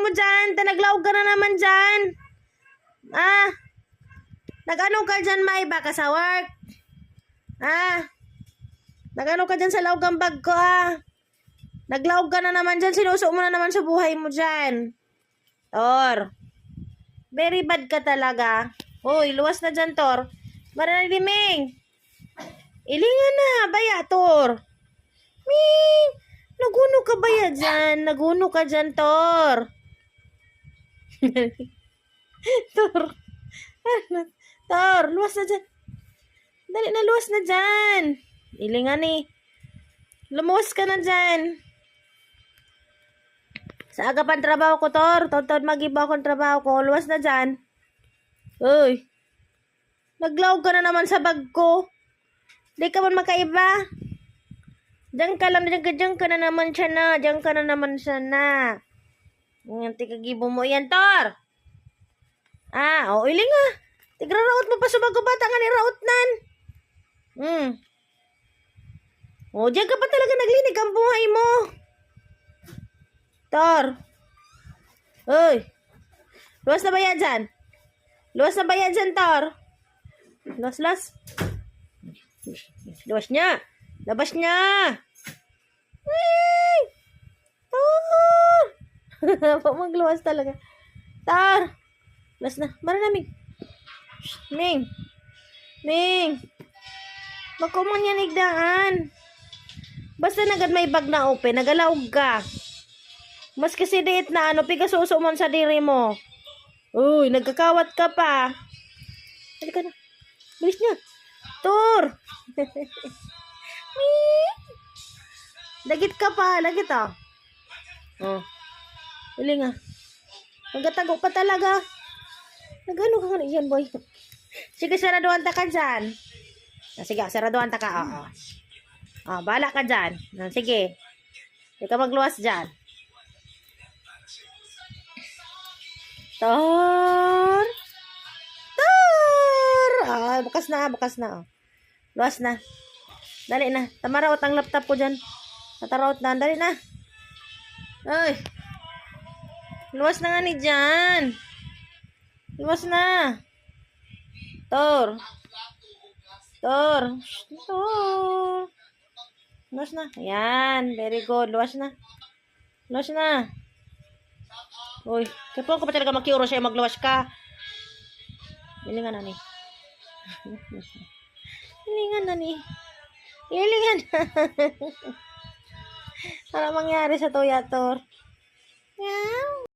mo dyan? Naglaog ka na naman dyan. Ah, nag-ano ka dyan, May? Baka sa work? Ah, nag-ano ka dyan sa laog ang bag ko, ah? Naglaog ka na naman dyan. Sinuso mo na naman sa buhay mo dyan. Tor. Very bad ka talaga. Uy, luwas na dyan, Tor. Maraniming. Ilingan na, baya, Tor. Ming, naguno ka baya dyan? Naguno ka dyan, Tor. Tor. Tor, luwas na dyan. Dali na, luwas na dyan. Ilingan eh. Lumuwas ka na dyan. Sa aga pang trabaho ko, Tor. Totod mag-iba akong trabaho ko. Luwas na dyan. Uy. Naglaog ka na naman sa bag ko. Di ka man makaiba. Diyan ka lang. Diyan ka na naman siya na. Diyan ka na naman siya na. Yung tigagibo mo yan, Tor. Ah, o iling ah. Tigra-raot mo pa sa bago bata nga ni raot nan. O, diyan ka pa talaga naglinig ang buhay mo. Tor. Uy. Luwas na ba yan dyan? Luwas na ba yan dyan, Tor? Luwas. Luwas niya. Labas niya. Wee! Tor. Magluwas talaga. Tor. Luwas na. Mara na, Ming. Ming. Makumang yan igdaan. Basta nagad may bag na open, nagalaog ka. Mas kasi diit na ano, pigasuso mo sa diri mo. Uy, nagkakawat ka pa. Halika na. Bilis niya. Tor. Lagit ka pa, lagit ah. Oh. Huli nga. Nagatago pa talaga. Nagano ka nga yan, boy. Sige, saraduan ta ka dyan. Sige, saraduan ta ka. Oo. Oh, bahala ka dyan. Sige. Hindi ka magluwas dyan. Tor. Tor. Ah, bukas na. Oh. Luwas na. Dali na. Tamaraot ang laptop ko dyan. Nataraot na. Dali na. Ay. Luwas na nga ni dyan. Luwas na. Tor. Luwas na. Ayan. Very good. Luwas na. Uy. Kapag ko pa talaga makiuro siya magluwas ka. Ilingan na ni. Ilingan na. Ano mangyari sa tuya, Tor? Yeah.